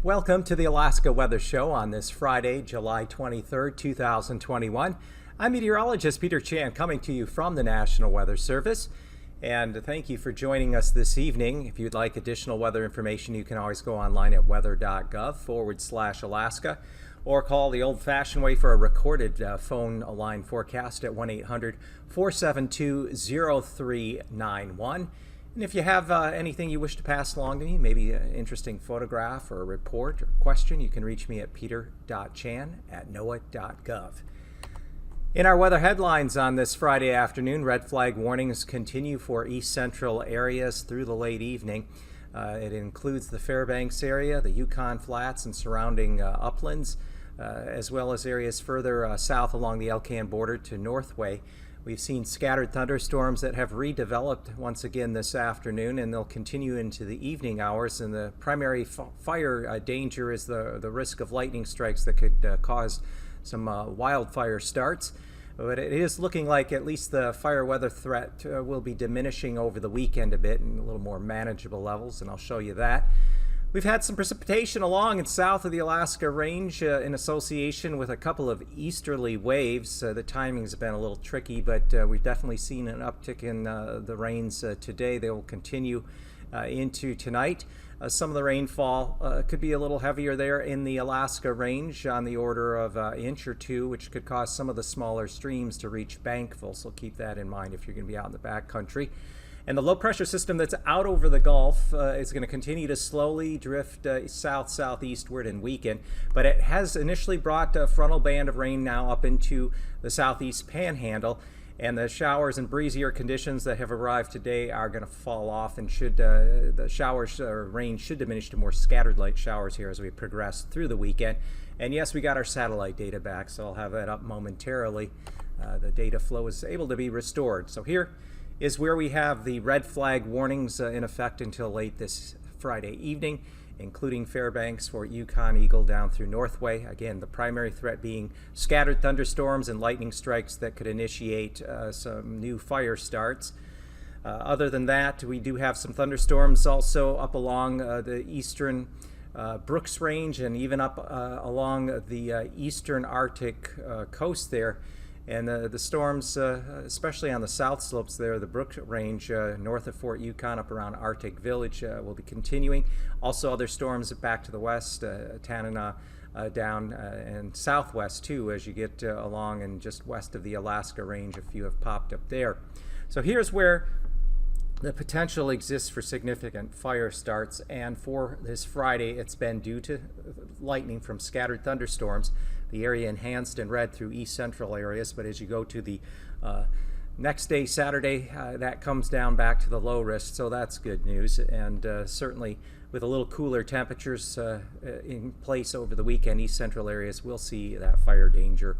Welcome to the Alaska Weather Show on this Friday, July 23rd, 2021. I'm meteorologist Peter Chan coming to you from the National Weather Service. And thank you for joining us this evening. If you'd like additional weather information, you can always go online at weather.gov/Alaska or call the old-fashioned way for a recorded phone line forecast at 1-800-472-0391. And if you have anything you wish to pass along to me, maybe an interesting photograph or a report or question, you can reach me at peter.chan@noaa.gov. In our weather headlines on this Friday afternoon, red flag warnings continue for east central areas through the late evening. It includes the Fairbanks area, the Yukon Flats and surrounding uplands, as well as areas further south along the Elkhorn border to Northway. We've seen scattered thunderstorms that have redeveloped once again this afternoon, and they'll continue into the evening hours. And the primary fire danger is the risk of lightning strikes that could cause some wildfire starts. But it is looking like at least the fire weather threat will be diminishing over the weekend a bit in a little more manageable levels, and I'll show you that. We've had some precipitation along and south of the Alaska Range in association with a couple of easterly waves. The timing's been a little tricky, but we've definitely seen an uptick in the rains today. They will continue into tonight. Some of the rainfall could be a little heavier there in the Alaska Range on the order of an inch or two, which could cause some of the smaller streams to reach bankful, so keep that in mind if you're going to be out in the backcountry. And the low pressure system that's out over the Gulf is going to continue to slowly drift south-southeastward and weaken, but it has initially brought a frontal band of rain now up into the southeast panhandle, and the showers and breezier conditions that have arrived today are going to fall off, and the showers or rain should diminish to more scattered light showers here as we progress through the weekend. And yes, we got our satellite data back, so I'll have that up momentarily. The data flow is able to be restored. So here is where we have the red flag warnings in effect until late this Friday evening, including Fairbanks, Fort Yukon, Eagle down through Northway. Again, the primary threat being scattered thunderstorms and lightning strikes that could initiate some new fire starts. Other than that, we do have some thunderstorms also up along the eastern Brooks Range and even up along the eastern Arctic coast there. And the storms, especially on the south slopes there, the Brooks Range north of Fort Yukon up around Arctic Village will be continuing. Also other storms back to the west, Tanana down and southwest too as you get along and just west of the Alaska Range. A few have popped up there. So here's where the potential exists for significant fire starts, and for this Friday it's been due to lightning from scattered thunderstorms. The area enhanced in red through east central areas, but as you go to the next day, Saturday, that comes down back to the low risk, so that's good news. And certainly with a little cooler temperatures in place over the weekend, east central areas will see that fire danger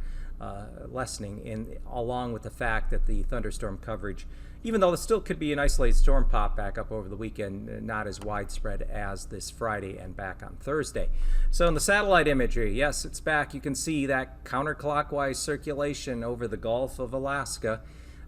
lessening, along with the fact that the thunderstorm coverage, even though there still could be an isolated storm pop back up over the weekend, not as widespread as this Friday and back on Thursday. So in the satellite imagery, yes, it's back. You can see that counterclockwise circulation over the Gulf of Alaska.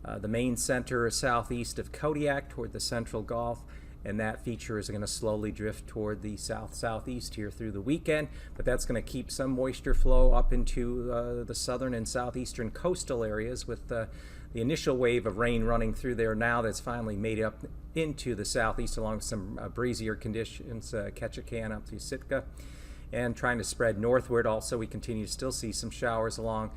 The main center is southeast of Kodiak toward the central Gulf, and that feature is going to slowly drift toward the south-southeast here through the weekend, but that's going to keep some moisture flow up into the southern and southeastern coastal areas with the initial wave of rain running through there now that's finally made up into the southeast along with some breezier conditions, Ketchikan up through Sitka, and trying to spread northward. Also, we continue to still see some showers along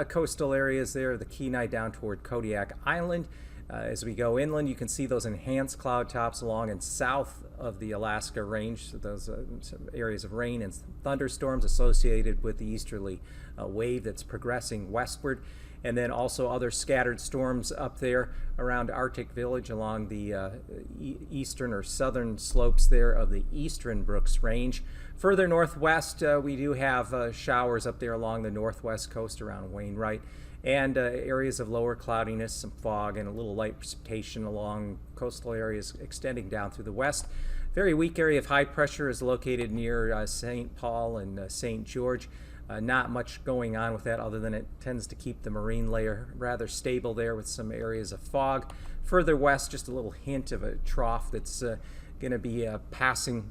coastal areas there, the Kenai down toward Kodiak Island. As we go inland, you can see those enhanced cloud tops along and south of the Alaska Range, those some areas of rain and thunderstorms associated with the easterly wave that's progressing westward. And then also other scattered storms up there around Arctic Village along the eastern or southern slopes there of the eastern Brooks Range. Further northwest, we do have showers up there along the northwest coast around Wainwright, and areas of lower cloudiness, some fog, and a little light precipitation along coastal areas extending down through the west. Very weak area of high pressure is located near St. Paul and St. George. Not much going on with that other than it tends to keep the marine layer rather stable there with some areas of fog. Further west, just a little hint of a trough that's going to be passing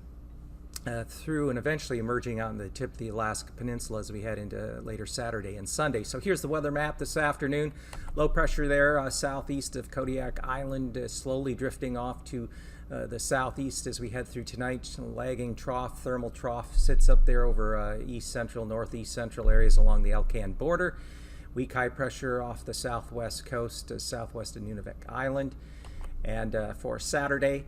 through and eventually emerging out in the tip of the Alaska Peninsula as we head into later Saturday and Sunday. So here's the weather map this afternoon. Low pressure there southeast of Kodiak Island, slowly drifting off to the southeast as we head through tonight. Lagging trough, thermal trough, sits up there over east central, northeast central areas along the Alcan border. Weak high pressure off the southwest coast, southwest of Nunavik Island. And for Saturday,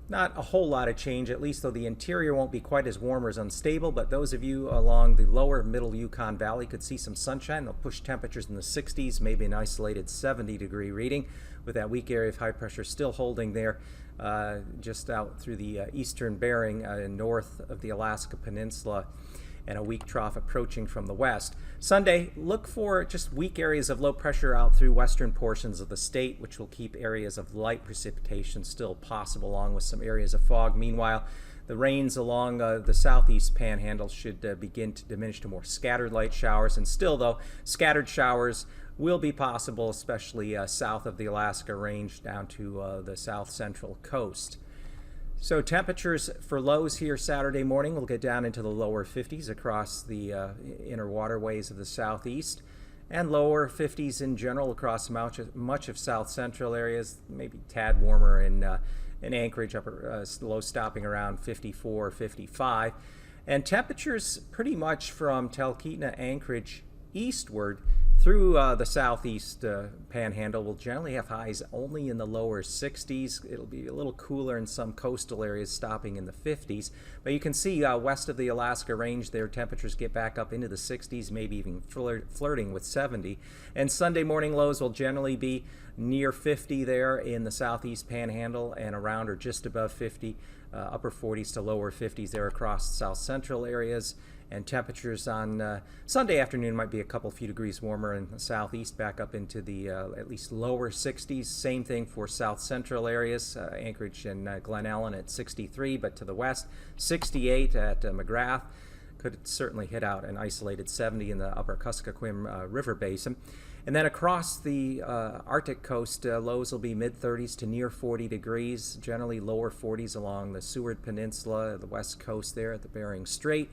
not a whole lot of change, at least though the interior won't be quite as warm or as unstable, but those of you along the lower middle Yukon Valley could see some sunshine. They'll push temperatures in the 60s, maybe an isolated 70-degree reading, with that weak area of high pressure still holding there just out through the eastern Bering north of the Alaska Peninsula, and a weak trough approaching from the west. Sunday, look for just weak areas of low pressure out through western portions of the state, which will keep areas of light precipitation still possible, along with some areas of fog. Meanwhile, the rains along the southeast panhandle should begin to diminish to more scattered light showers, and still though, scattered showers will be possible, especially south of the Alaska Range down to the south central coast. So temperatures for lows here Saturday morning will get down into the lower 50s across the inner waterways of the southeast, and lower 50s in general across much of south central areas, maybe tad warmer in Anchorage, upper low stopping around 54, 55. And temperatures pretty much from Talkeetna, Anchorage eastward through the southeast panhandle will generally have highs only in the lower 60s. It'll be a little cooler in some coastal areas, stopping in the 50s. But you can see west of the Alaska Range there, temperatures get back up into the 60s, maybe even flirting with 70. And Sunday morning lows will generally be near 50 there in the southeast panhandle, and around or just above 50, upper 40s to lower 50s there across south central areas. And temperatures on Sunday afternoon might be a couple few degrees warmer in the southeast, back up into the at least lower 60s. Same thing for south central areas, Anchorage and Glen Ellen at 63, but to the west, 68 at McGrath. Could certainly hit out an isolated 70 in the upper Kuskokwim River Basin. And then across the Arctic coast, lows will be mid-30s to near 40 degrees, generally lower 40s along the Seward Peninsula, the west coast there at the Bering Strait.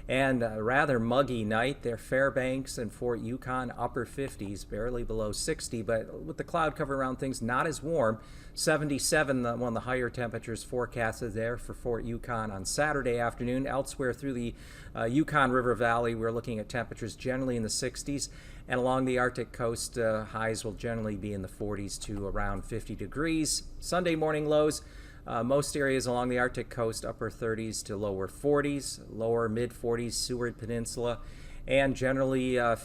And a rather muggy night there, Fairbanks and Fort Yukon, upper 50s, barely below 60, but with the cloud cover around things, not as warm. 77, one of the higher temperatures forecasted there for Fort Yukon on Saturday afternoon. Elsewhere through the Yukon River Valley, we're looking at temperatures generally in the 60s. And along the Arctic coast, highs will generally be in the 40s to around 50 degrees. Sunday morning lows, most areas along the Arctic coast, upper 30s to lower 40s, lower mid-40s, Seward Peninsula, and generally around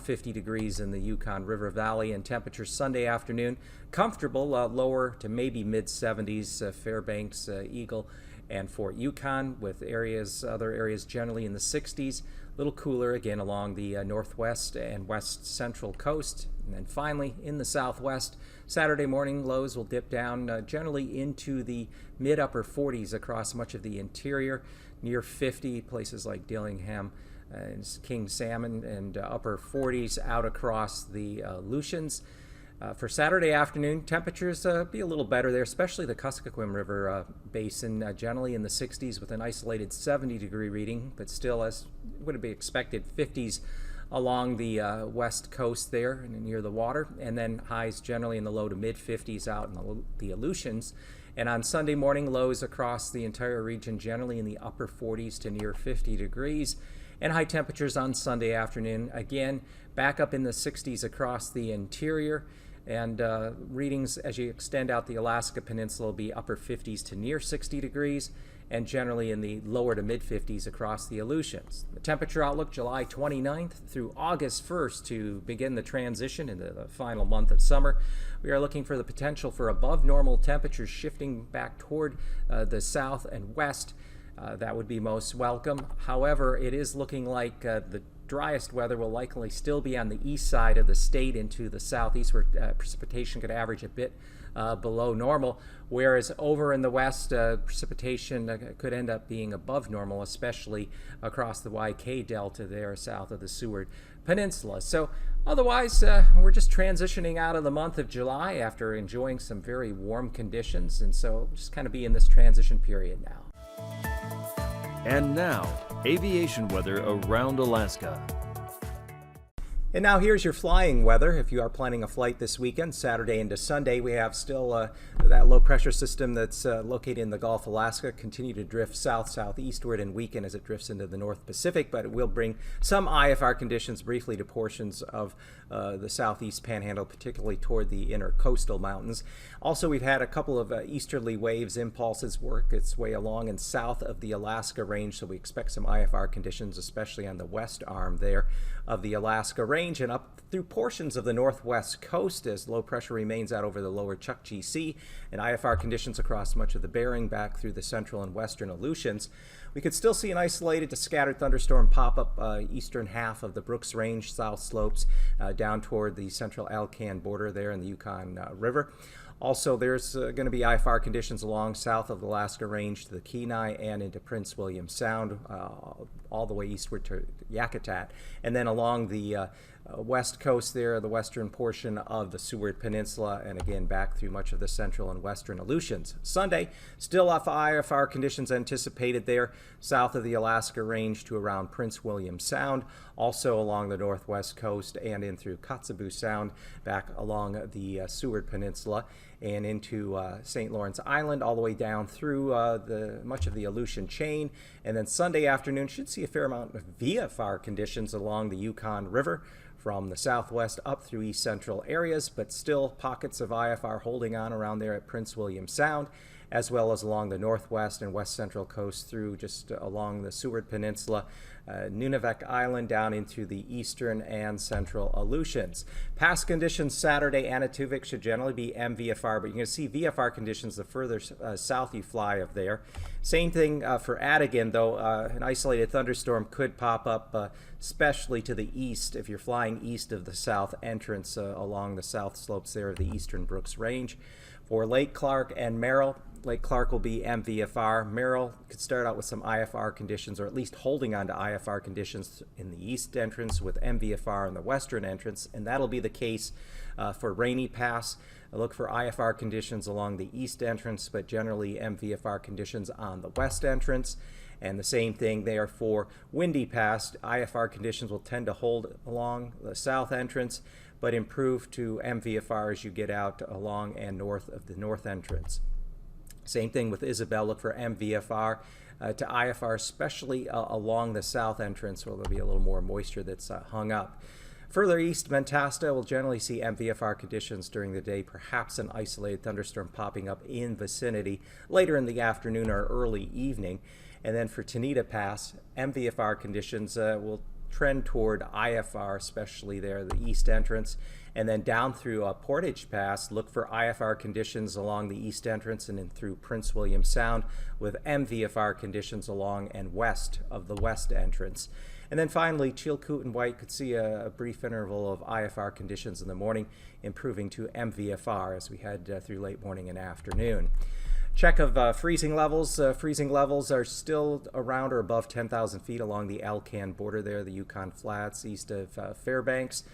50 degrees in the Yukon River Valley. And temperatures Sunday afternoon, comfortable, lower to maybe mid-70s, Fairbanks, Eagle, and Fort Yukon, with other areas generally in the 60s. A little cooler again along the northwest and west central coast. And then finally in the southwest, Saturday morning lows will dip down generally into the mid-upper 40s across much of the interior, near 50 places like Dillingham and King Salmon, and upper 40s out across the Aleutians. For Saturday afternoon, temperatures be a little better there, especially the Kuskokwim River Basin, generally in the 60s with an isolated 70-degree reading, but still, as would be expected, 50s along the west coast there near the water, and then highs generally in the low to mid-50s out in the Aleutians. And on Sunday morning, lows across the entire region generally in the upper 40s to near 50 degrees. And high temperatures on Sunday afternoon, again, back up in the 60s across the interior. And readings as you extend out the Alaska Peninsula will be upper 50s to near 60 degrees, and generally in the lower to mid-50s across the Aleutians. The temperature outlook July 29th through August 1st to begin the transition into the final month of summer. We are looking for the potential for above normal temperatures shifting back toward the south and west. That would be most welcome. However, it is looking like the driest weather will likely still be on the east side of the state into the southeast, where precipitation could average a bit below normal, whereas over in the west, precipitation could end up being above normal, especially across the YK Delta there south of the Seward Peninsula. So otherwise, we're just transitioning out of the month of July after enjoying some very warm conditions, and so just kind of be in this transition period now. And now, aviation weather around Alaska. And now here's your flying weather. If you are planning a flight this weekend, Saturday into Sunday, we have still that low pressure system that's located in the Gulf of Alaska continue to drift south-southeastward and weaken as it drifts into the North Pacific, but it will bring some IFR conditions briefly to portions of the southeast panhandle, particularly toward the inner coastal mountains. Also, we've had a couple of easterly waves impulses work its way along and south of the Alaska range, so we expect some IFR conditions, especially on the west arm there of the Alaska range and up through portions of the northwest coast as low pressure remains out over the lower Chukchi Sea and IFR conditions across much of the Bering back through the central and western Aleutians. We could still see an isolated to scattered thunderstorm pop up eastern half of the Brooks Range south slopes down toward the central Alcan border there in the Yukon River. Also, there's going to be IFR conditions along south of the Alaska Range to the Kenai and into Prince William Sound, all the way eastward to Yakutat, and then along the west coast there, the western portion of the Seward Peninsula, and again back through much of the central and western Aleutians. Sunday, still off IFR conditions anticipated there, south of the Alaska Range to around Prince William Sound, also along the northwest coast and in through Kotzebue Sound, back along the Seward Peninsula and into St. Lawrence Island, all the way down through much of the Aleutian chain. And then Sunday afternoon should see a fair amount of VFR conditions along the Yukon River from the southwest up through east central areas, but still pockets of IFR holding on around there at Prince William Sound, as well as along the northwest and west central coast through just along the Seward Peninsula, Nunavik Island down into the eastern and central Aleutians. Past conditions Saturday, Anaktuvik should generally be MVFR, but you're going to see VFR conditions the further south you fly of there. Same thing for Adigan, though an isolated thunderstorm could pop up, especially to the east if you're flying east of the south entrance along the south slopes there of the eastern Brooks Range. For Lake Clark and Merrill, Lake Clark will be MVFR. Merrill could start out with some IFR conditions, or at least holding on to IFR conditions in the east entrance with MVFR in the western entrance, and that'll be the case for Rainy Pass. Look for IFR conditions along the east entrance, but generally MVFR conditions on the west entrance. And the same thing there for Windy Pass. IFR conditions will tend to hold along the south entrance, but improve to MVFR as you get out along and north of the north entrance. Same thing with Isabel. Look for MVFR to IFR, especially along the south entrance where there'll be a little more moisture that's hung up. Further east, Mentasta will generally see MVFR conditions during the day, perhaps an isolated thunderstorm popping up in vicinity later in the afternoon or early evening. And then for Tanita Pass, MVFR conditions will trend toward IFR, especially there, the east entrance. And then down through Portage Pass, look for IFR conditions along the east entrance and then through Prince William Sound with MVFR conditions along and west of the west entrance. And then finally, Chilkoot and White could see a brief interval of IFR conditions in the morning, improving to MVFR as we head through late morning and afternoon. Check of freezing levels. Freezing levels are still around or above 10,000 feet along the Alcan border there, the Yukon Flats east of Fairbanks,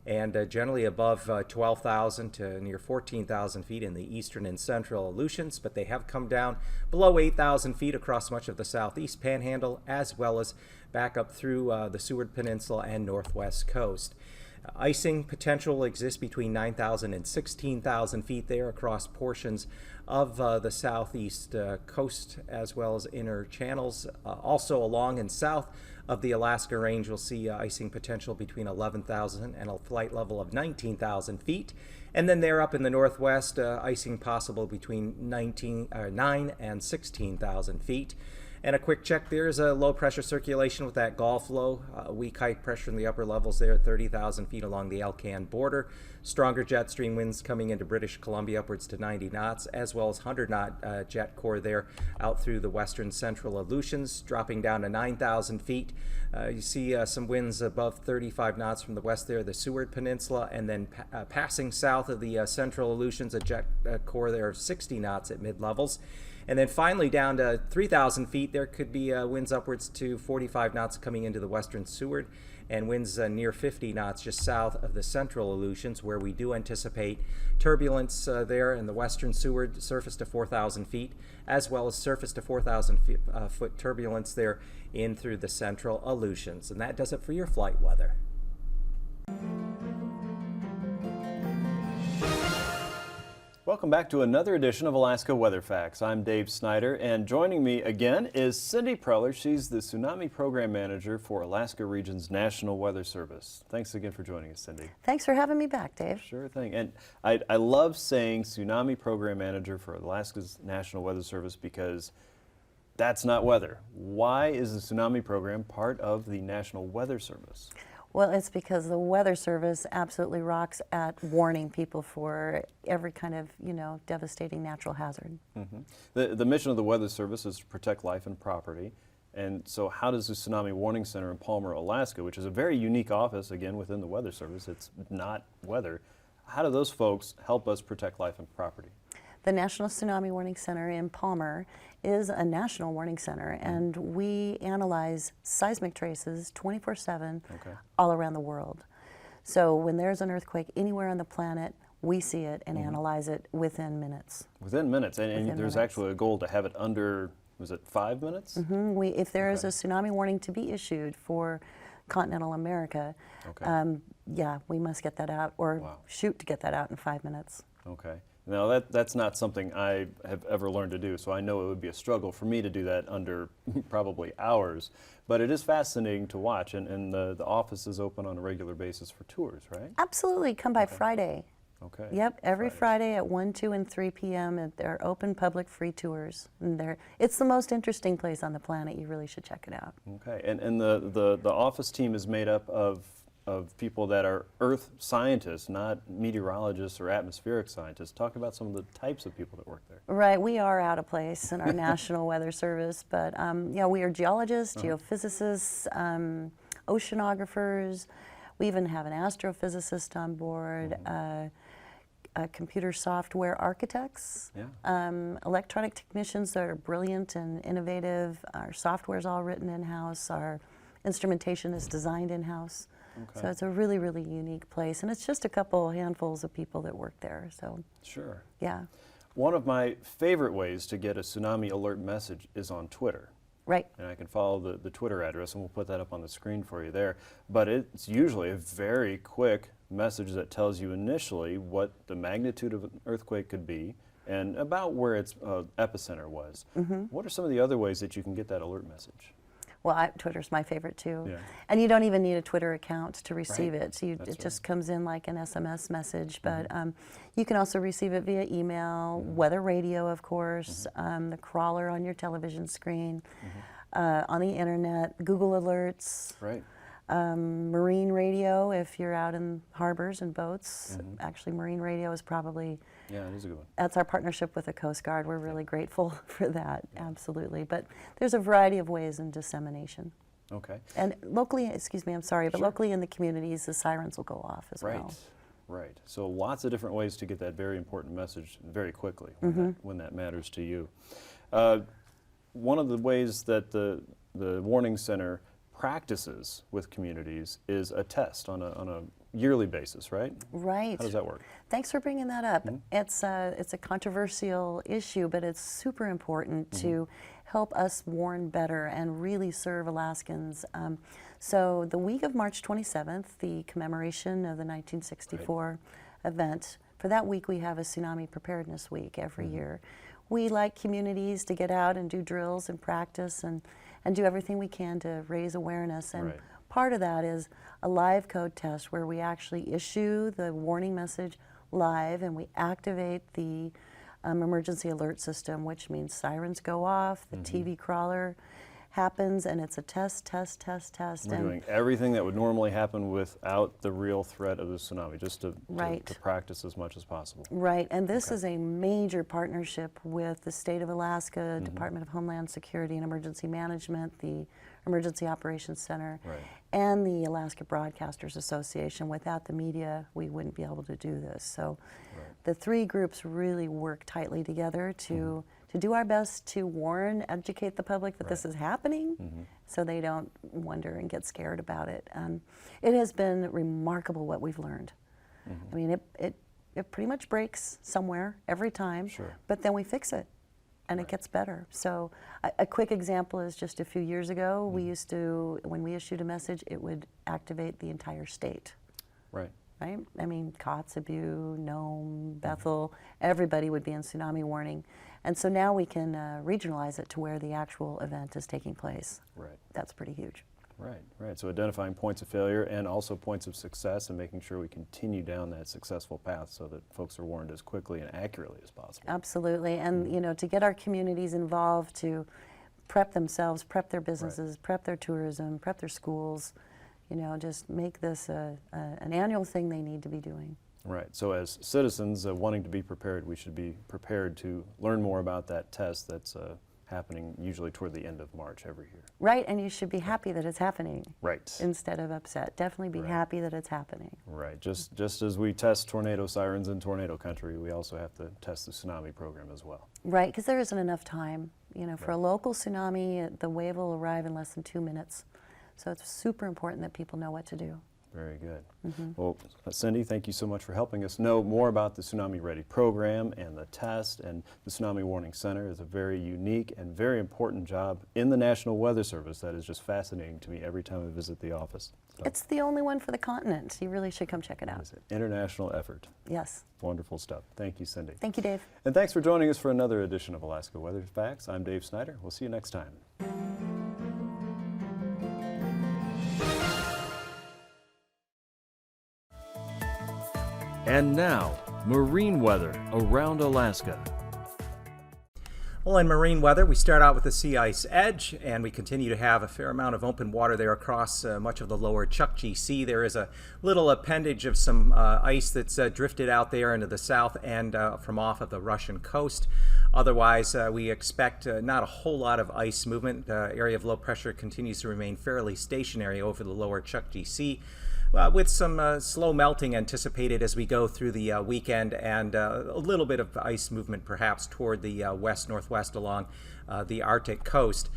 and generally above 12,000 to near 14,000 feet in the eastern and central Aleutians, but they have come down below 8,000 feet across much of the southeast panhandle, as well as back up through the Seward Peninsula and northwest coast. Icing potential exists between 9,000 and 16,000 feet there across portions of the southeast coast as well as inner channels. Also along and south of the Alaska Range, we'll see icing potential between 11,000 and a flight level of 19,000 feet. And then there up in the northwest, icing possible between 9 and 16,000 feet. And a quick check, there's a low pressure circulation with that Gulf low, weak high pressure in the upper levels there at 30,000 feet along the Alcan border. Stronger jet stream winds coming into British Columbia upwards to 90 knots, as well as 100 knot jet core there out through the western central Aleutians, dropping down to 9,000 feet. You see some winds above 35 knots from the west there, the Seward Peninsula, and then passing south of the central Aleutians, a jet core there of 60 knots at mid levels. And then finally down to 3,000 feet, there could be winds upwards to 45 knots coming into the western Seward, and winds near 50 knots just south of the central Aleutians, where we do anticipate turbulence there in the western Seward, surface to 4,000 feet, as well as surface to 4,000 foot turbulence there in through the central Aleutians. And that does it for your flight weather. Welcome back to another edition of Alaska Weather Facts. I'm Dave Snyder, and joining me again is Cindy Preller. She's the Tsunami Program Manager for Alaska Region's National Weather Service. Thanks again for joining us, Cindy. Thanks for having me back, Dave. Sure thing. And I love saying Tsunami Program Manager for Alaska's National Weather Service because that's not weather. Why is the Tsunami Program part of the National Weather Service? Well, it's because the Weather Service absolutely rocks at warning people for every kind of, devastating natural hazard. The mission of the Weather Service is to protect life and property. And so how does the Tsunami Warning Center in Palmer, Alaska, which is a very unique office, again, within the Weather Service, it's not weather, how do those folks help us protect life and property? The National Tsunami Warning Center in Palmer is a national warning center, and we analyze seismic traces 24/7 all around the world. So when there's an earthquake anywhere on the planet, we see it and analyze it within minutes. Within minutes, and Within there's minutes. actually a goal to have it under, was it 5 minutes? If there is a tsunami warning to be issued for continental America, we must get that out, or shoot to get that out in 5 minutes. Okay. Now that's not something I have ever learned to do, so I know it would be a struggle for me to do that under probably hours, but it is fascinating to watch, and the office is open on a regular basis for tours, right? Absolutely, come by Friday. Okay. Yep, every Friday at 1, 2, and 3 p.m. and they're open public free tours. And it's the most interesting place on the planet. You really should check it out. Okay, and the office team is made up of people that are earth scientists, not meteorologists or atmospheric scientists. Talk about some of the types of people that work there. Right, we are out of place in our National Weather Service, but we are geologists, geophysicists, oceanographers. We even have an astrophysicist on board, computer software architects, electronic technicians that are brilliant and innovative. Our software is all written in-house. Our instrumentation is designed in-house. So it's a really, really unique place, and it's just a couple handfuls of people that work there. So sure. Yeah. One of my favorite ways to get a tsunami alert message is on Twitter. Right. And I can follow the Twitter address, and we'll put that up on the screen for you there. But it's usually a very quick message that tells you initially what the magnitude of an earthquake could be and about where its epicenter was. What are some of the other ways that you can get that alert message? Well, Twitter's my favorite too. Yeah. And you don't even need a Twitter account to receive Right. it. So That's it just comes in like an SMS message. But you can also receive it via email, weather radio, of course, the crawler on your television screen, on the internet, Google Alerts. Right. Marine radio if you're out in harbors and boats. Actually, marine radio is probably, Yeah, it is a good one. that's our partnership with the Coast Guard. We're really grateful for that, absolutely. But there's a variety of ways in dissemination. Okay. And locally, excuse me, I'm sorry, but Sure. locally in the communities, the sirens will go off as well. Right. So lots of different ways to get that very important message very quickly when that matters to you. One of the ways that the Warning Center practices with communities is a test on a yearly basis, right? Right. How does that work? Thanks for bringing that up. It's a controversial issue, but it's super important to help us warn better and really serve Alaskans. So the week of March 27th, the commemoration of the 1964 event, for that week we have a Tsunami Preparedness Week every year. We like communities to get out and do drills and practice and do everything we can to raise awareness. And part of that is a live code test where we actually issue the warning message live and we activate the emergency alert system, which means sirens go off, the TV crawler happens, and it's a test. We're doing everything that would normally happen without the real threat of the tsunami, just to practice as much as possible. Right, and this is a major partnership with the State of Alaska, Department of Homeland Security and Emergency Management, the Emergency Operations Center, and the Alaska Broadcasters Association. Without the media, we wouldn't be able to do this. So the three groups really work tightly together to to do our best to warn, educate the public that this is happening, so they don't wonder and get scared about it. It has been remarkable what we've learned. I mean, it pretty much breaks somewhere every time, but then we fix it, and it gets better. So a quick example is just a few years ago, we used to, when we issued a message, it would activate the entire state. Right? I mean, Kotzebue, Nome, Bethel, everybody would be in tsunami warning. And so now we can regionalize it to where the actual event is taking place. That's pretty huge. Right. So identifying points of failure and also points of success, and making sure we continue down that successful path so that folks are warned as quickly and accurately as possible. Absolutely. And, you know, to get our communities involved to prep themselves, prep their businesses, prep their tourism, prep their schools, you know, just make this an annual thing they need to be doing. Right. So as citizens wanting to be prepared, we should be prepared to learn more about that test that's happening usually toward the end of March every year. Right, and you should be happy that it's happening. Right. Instead of upset. Definitely be happy that it's happening. Right. Just as we test tornado sirens in tornado country, we also have to test the tsunami program as well. Right, because there isn't enough time. You know, for a local tsunami, the wave will arrive in less than 2 minutes. So it's super important that people know what to do. Very good. Well, Cindy, thank you so much for helping us know more about the Tsunami Ready program and the test. And the Tsunami Warning Center is a very unique and very important job in the National Weather Service that is just fascinating to me every time I visit the office. So it's the only one for the continent. You really should come check it out. It's an international effort. Yes. Wonderful stuff. Thank you, Cindy. Thank you, Dave. And thanks for joining us for another edition of Alaska Weather Facts. I'm Dave Snyder. We'll see you next time. And now, marine weather around Alaska. Well, in marine weather, we start out with the sea ice edge, and we continue to have a fair amount of open water there across much of the lower Chukchi Sea. There is a little appendage of some ice that's drifted out there into the south and from off of the Russian coast. Otherwise, we expect not a whole lot of ice movement. The area of low pressure continues to remain fairly stationary over the lower Chukchi Sea. With some slow melting anticipated as we go through the weekend, and a little bit of ice movement perhaps toward the west-northwest along the Arctic coast.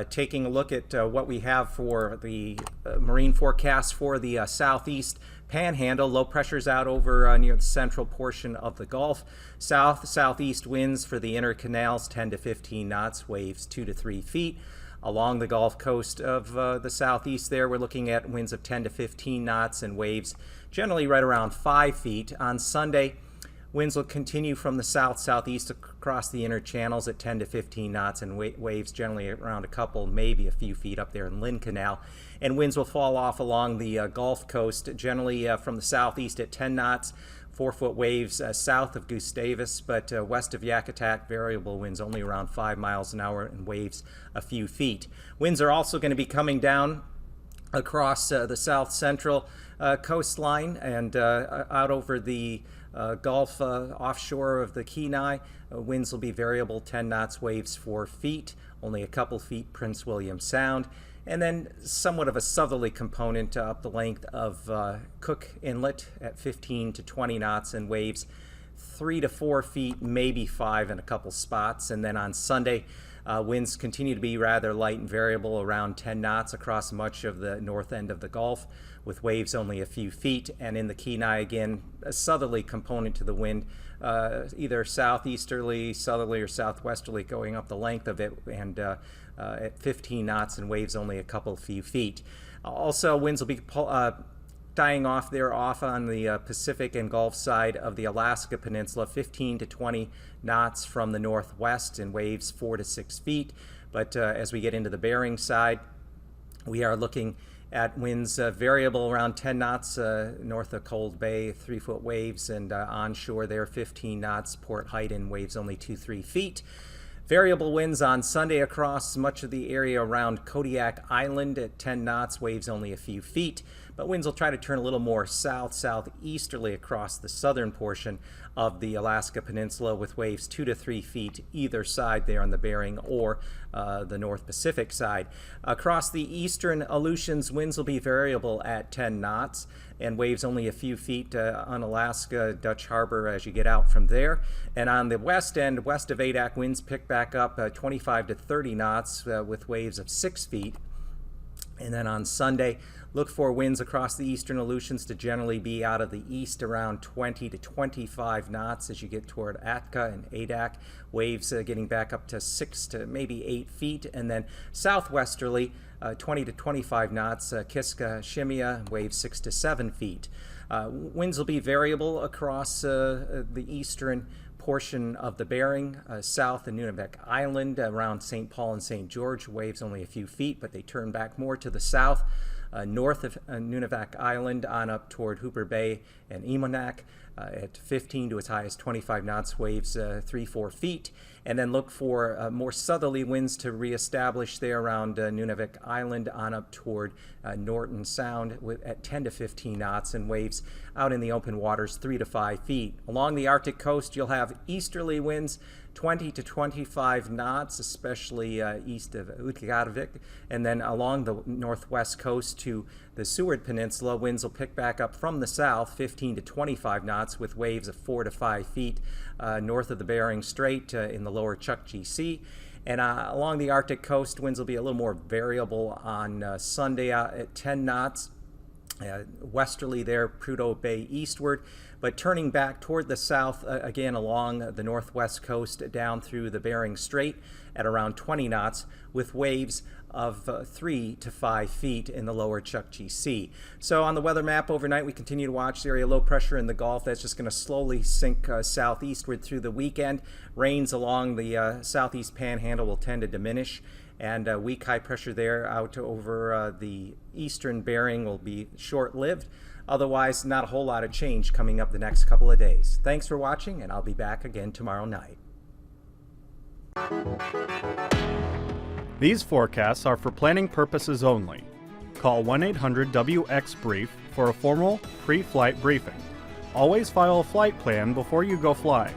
Taking a look at what we have for the marine forecast for the southeast panhandle, low pressures out over near the central portion of the Gulf. Southeast winds for the inner canals 10 to 15 knots, waves 2 to 3 feet. Along the Gulf Coast of the southeast there, we're looking at winds of 10 to 15 knots and waves generally right around 5 feet. On Sunday, winds will continue from the south-southeast across the inner channels at 10 to 15 knots and waves generally around a couple, maybe a few feet up there in Lynn Canal. And winds will fall off along the Gulf Coast, generally from the southeast at 10 knots. 4-foot waves south of Gustavus, but west of Yakutat, variable winds only around 5 miles an hour and waves a few feet. Winds are also going to be coming down across the south-central coastline and out over the Gulf offshore of the Kenai. Winds will be variable, 10 knots, waves 4 feet, only a couple feet Prince William Sound. And then somewhat of a southerly component up the length of Cook Inlet at 15 to 20 knots and waves 3 to 4 feet, maybe 5 in a couple spots. And then on Sunday, winds continue to be rather light and variable around 10 knots across much of the north end of the Gulf, with waves only a few feet. And in the Kenai, again, a southerly component to the wind, either southeasterly, southerly, or southwesterly going up the length of it, and at 15 knots and waves only a couple few feet. Also, winds will be dying off there off on the Pacific and Gulf side of the Alaska Peninsula, 15 to 20 knots from the northwest and waves 4 to 6 feet. But as we get into the Bering side, we are looking at winds variable around 10 knots north of Cold Bay, 3-foot waves, and onshore there 15 knots, Port Huyton, waves only 2-3 feet. Variable winds on Sunday across much of the area around Kodiak Island at 10 knots, waves only a few feet. But winds will try to turn a little more south-southeasterly across the southern portion of the Alaska Peninsula, with waves 2 to 3 feet either side there on the Bering or the North Pacific side. Across the eastern Aleutians, winds will be variable at 10 knots. and waves only a few feet on Alaska, Dutch Harbor as you get out from there. And on the west end, west of AKwx, winds pick back up 25 to 30 knots with waves of 6 feet. And then on Sunday, look for winds across the eastern Aleutians to generally be out of the east around 20 to 25 knots as you get toward Atka and Adak. Waves getting back up to 6 to maybe 8 feet. And then southwesterly, 20 to 25 knots, Kiska, Shemya, waves 6 to 7 feet. Winds will be variable across the eastern portion of the Bering, south of Nunavik Island, around St. Paul and St. George. Waves only a few feet, but they turn back more to the south, north of Nunavik Island on up toward Hooper Bay and Imonak at 15 to as high as 25 knots, waves 3-4 feet. And then look for more southerly winds to reestablish there around Nunavik Island on up toward Norton Sound at 10 to 15 knots, and waves out in the open waters 3 to 5 feet. Along the Arctic coast, you'll have easterly winds 20 to 25 knots, especially east of Utqiagvik, and then along the northwest coast to the Seward Peninsula, winds will pick back up from the south, 15 to 25 knots, with waves of 4 to 5 feet north of the Bering Strait in the lower Chukchi Sea. And along the Arctic coast, winds will be a little more variable on Sunday at 10 knots. Westerly there, Prudhoe Bay eastward, but turning back toward the south again along the northwest coast down through the Bering Strait at around 20 knots, with waves of 3 to 5 feet in the lower Chukchi Sea. So on the weather map overnight, we continue to watch the area low pressure in the Gulf. That's just going to slowly sink southeastward through the weekend. Rains along the southeast panhandle will tend to diminish, and weak high pressure there out over the eastern Bering will be short-lived. Otherwise, not a whole lot of change coming up the next couple of days. Thanks for watching, and I'll be back again tomorrow night. These forecasts are for planning purposes only. Call 1-800-WX-BRIEF for a formal pre-flight briefing. Always file a flight plan before you go flying.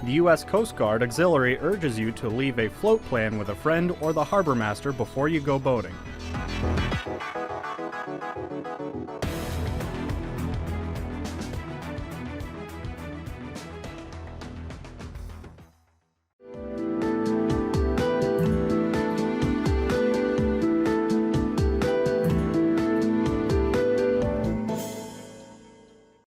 The U.S. Coast Guard Auxiliary urges you to leave a float plan with a friend or the harbor master before you go boating.